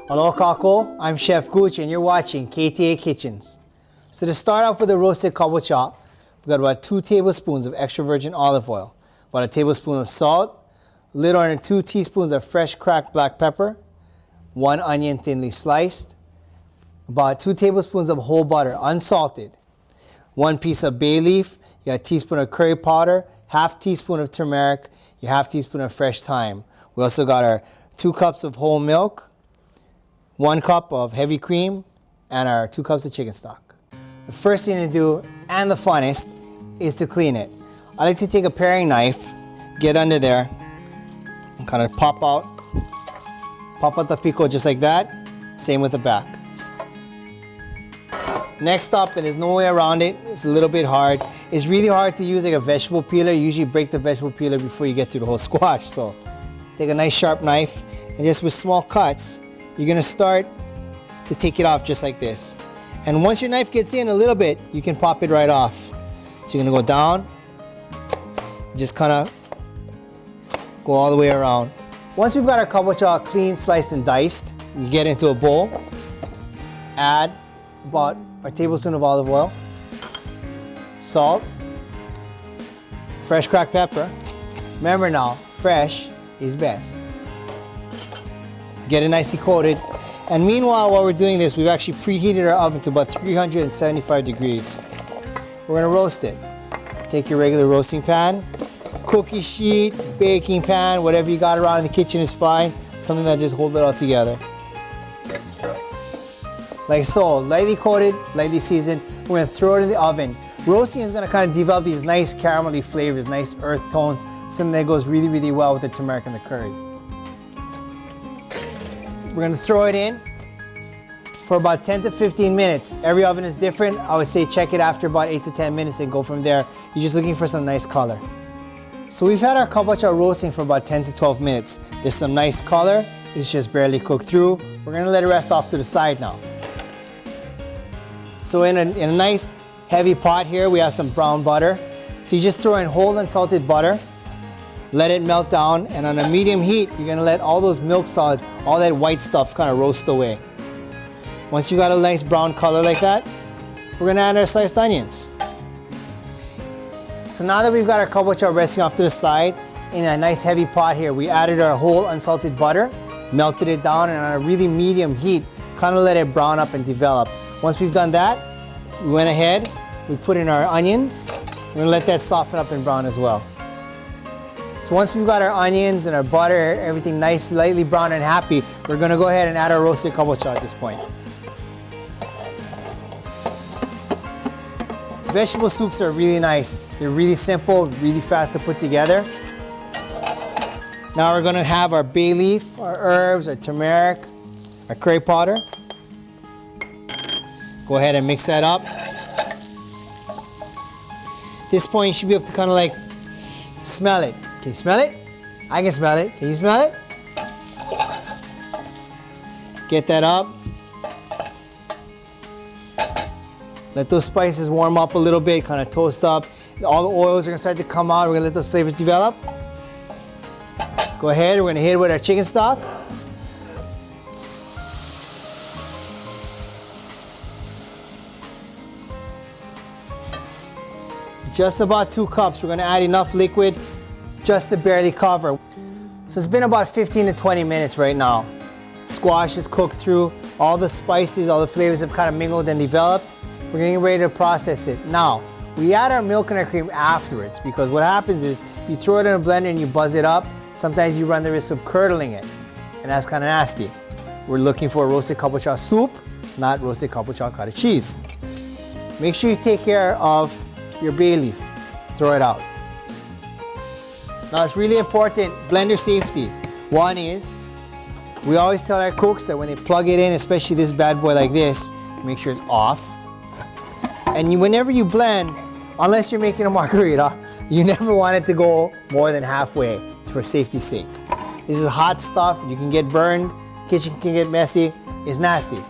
Hello Kako, I'm Chef Gooch and you're watching KTA Kitchens. So to start off with the roasted kabocha, we've got about 2 tablespoons of extra virgin olive oil, about a tablespoon of salt, a little under 2 teaspoons of fresh cracked black pepper, 1 onion thinly sliced, about 2 tablespoons of whole butter, unsalted, 1 piece of bay leaf, you got a teaspoon of curry powder, half teaspoon of turmeric, your half teaspoon of fresh thyme. We also got our 2 cups of whole milk, 1 cup of heavy cream, and our 2 cups of chicken stock. The first thing to do, and the funnest, is to clean it. I like to take a paring knife, get under there, and kind of pop out the pico just like that. Same with the back. Next up, and there's no way around it, it's a little bit hard. It's really hard to use like a vegetable peeler. You usually break the vegetable peeler before you get through the whole squash. So take a nice sharp knife, and just with small cuts, you're gonna start to take it off just like this. And once your knife gets in a little bit, you can pop it right off. So you're gonna go down, just kind of go all the way around. Once we've got our kabocha clean, sliced, and diced, we get into a bowl, add about a tablespoon of olive oil, salt, fresh cracked pepper. Remember now, fresh is best. Get it nicely coated. And meanwhile, while we're doing this, we've actually preheated our oven to about 375 degrees. We're gonna roast it. Take your regular roasting pan, cookie sheet, baking pan, whatever you got around in the kitchen is fine. Something that just holds it all together. Like so, lightly coated, lightly seasoned. We're gonna throw it in the oven. Roasting is gonna kind of develop these nice caramelly flavors, nice earth tones, something that goes really, really well with the turmeric and the curry. We're gonna throw it in for about 10 to 15 minutes. Every oven is different. I would say check it after about 8 to 10 minutes and go from there. You're just looking for some nice color. So we've had our kabocha roasting for about 10 to 12 minutes. There's some nice color. It's just barely cooked through. We're gonna let it rest off to the side now. So in a nice heavy pot here, we have some brown butter. So you just throw in whole unsalted butter, let it melt down, and on a medium heat, you're gonna let all those milk solids, all that white stuff kind of roast away. Once you got a nice brown color like that, we're gonna add our sliced onions. So now that we've got our kabocha resting off to the side, in a nice heavy pot here, we added our whole unsalted butter, melted it down, and on a really medium heat, kind of let it brown up and develop. Once we've done that, we went ahead, we put in our onions. We're gonna let that soften up and brown as well. So once we've got our onions and our butter, everything nice, lightly brown and happy, we're gonna go ahead and add our roasted kabocha at this point. Vegetable soups are really nice. They're really simple, really fast to put together. Now we're gonna have our bay leaf, our herbs, our turmeric, our curry powder. Go ahead and mix that up. At this point, you should be able to kind of like smell it. Can you smell it? I can smell it. Can you smell it? Get that up. Let those spices warm up a little bit, kind of toast up. All the oils are gonna start to come out. We're gonna let those flavors develop. Go ahead, we're gonna hit it with our chicken stock. Just about 2 cups. We're gonna add enough liquid just to barely cover. So it's been about 15 to 20 minutes right now. Squash is cooked through. All the spices, all the flavors have kind of mingled and developed. We're getting ready to process it. Now, we add our milk and our cream afterwards because what happens is if you throw it in a blender and you buzz it up, sometimes you run the risk of curdling it, and that's kind of nasty. We're looking for a roasted kabocha soup, not roasted kabocha cottage cheese. Make sure you take care of your bay leaf. Throw it out. Now it's really important, blender safety. One is, we always tell our cooks that when they plug it in, especially this bad boy like this, make sure it's off. And whenever you blend, unless you're making a margarita, you never want it to go more than halfway for safety's sake. This is hot stuff, you can get burned, kitchen can get messy, it's nasty.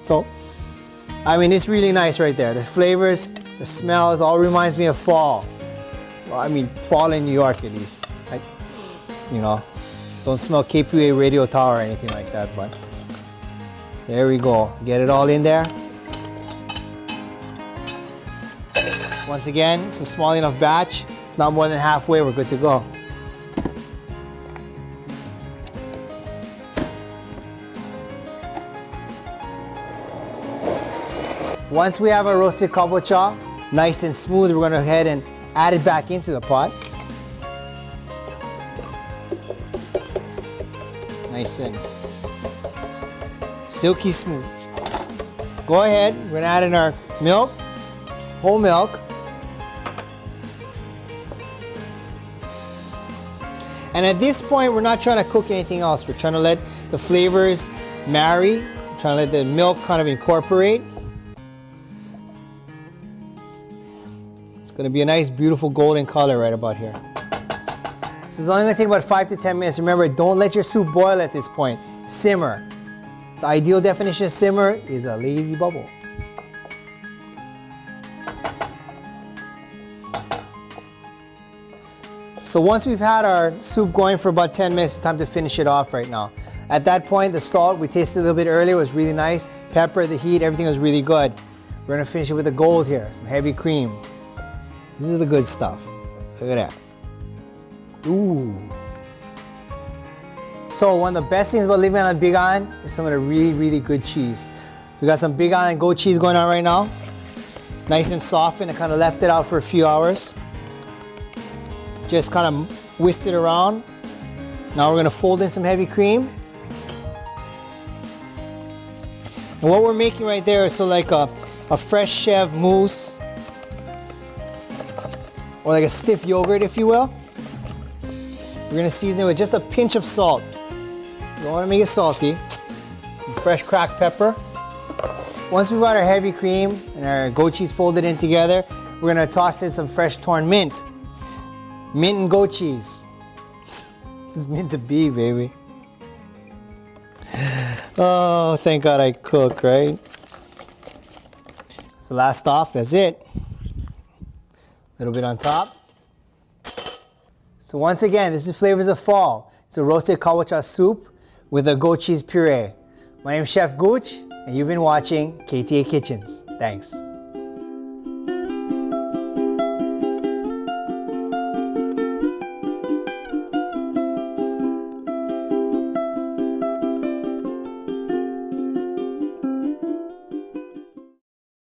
So, I mean, it's really nice right there. The flavors, the smells, all reminds me of fall. Well, I mean, fall in New York at least. You know, Don't smell KTA radio tower or anything like that, but. So there we go. Get it all in there. Once again, it's a small enough batch. It's not more than halfway, we're good to go. Once we have our roasted kabocha, nice and smooth, we're gonna go ahead and add it back into the pot. Nice and silky smooth. Go ahead, we're gonna add in our milk, whole milk. And at this point, we're not trying to cook anything else. We're trying to let the flavors marry, we're trying to let the milk kind of incorporate. It's gonna be a nice, beautiful golden color right about here. So it's only gonna take about 5 to 10 minutes. Remember, don't let your soup boil at this point. Simmer. The ideal definition of simmer is a lazy bubble. So once we've had our soup going for about 10 minutes, it's time to finish it off right now. At that point, the salt we tasted a little bit earlier was really nice. Pepper, the heat, everything was really good. We're gonna finish it with the gold here, some heavy cream. This is the good stuff. Look at that. Ooh. So one of the best things about living on a Big Island is some of the really, really good cheese. We got some Big Island goat cheese going on right now. Nice and softened. I kind of left it out for a few hours. Just kind of whisked it around. Now we're gonna fold in some heavy cream. And what we're making right there is sort of like a fresh Chevre mousse, or like a stiff yogurt, if you will. We're gonna season it with just a pinch of salt. You don't wanna make it salty. Some fresh cracked pepper. Once we've got our heavy cream and our goat cheese folded in together, we're gonna toss in some fresh torn mint. Mint and goat cheese. It's meant to be, baby. Oh, thank God I cook, right? So last off, that's it. A little bit on top. So once again, this is Flavors of Fall. It's a roasted kabocha soup with a goat cheese puree. My name is Chef Gooch, and you've been watching KTA Kitchens. Thanks.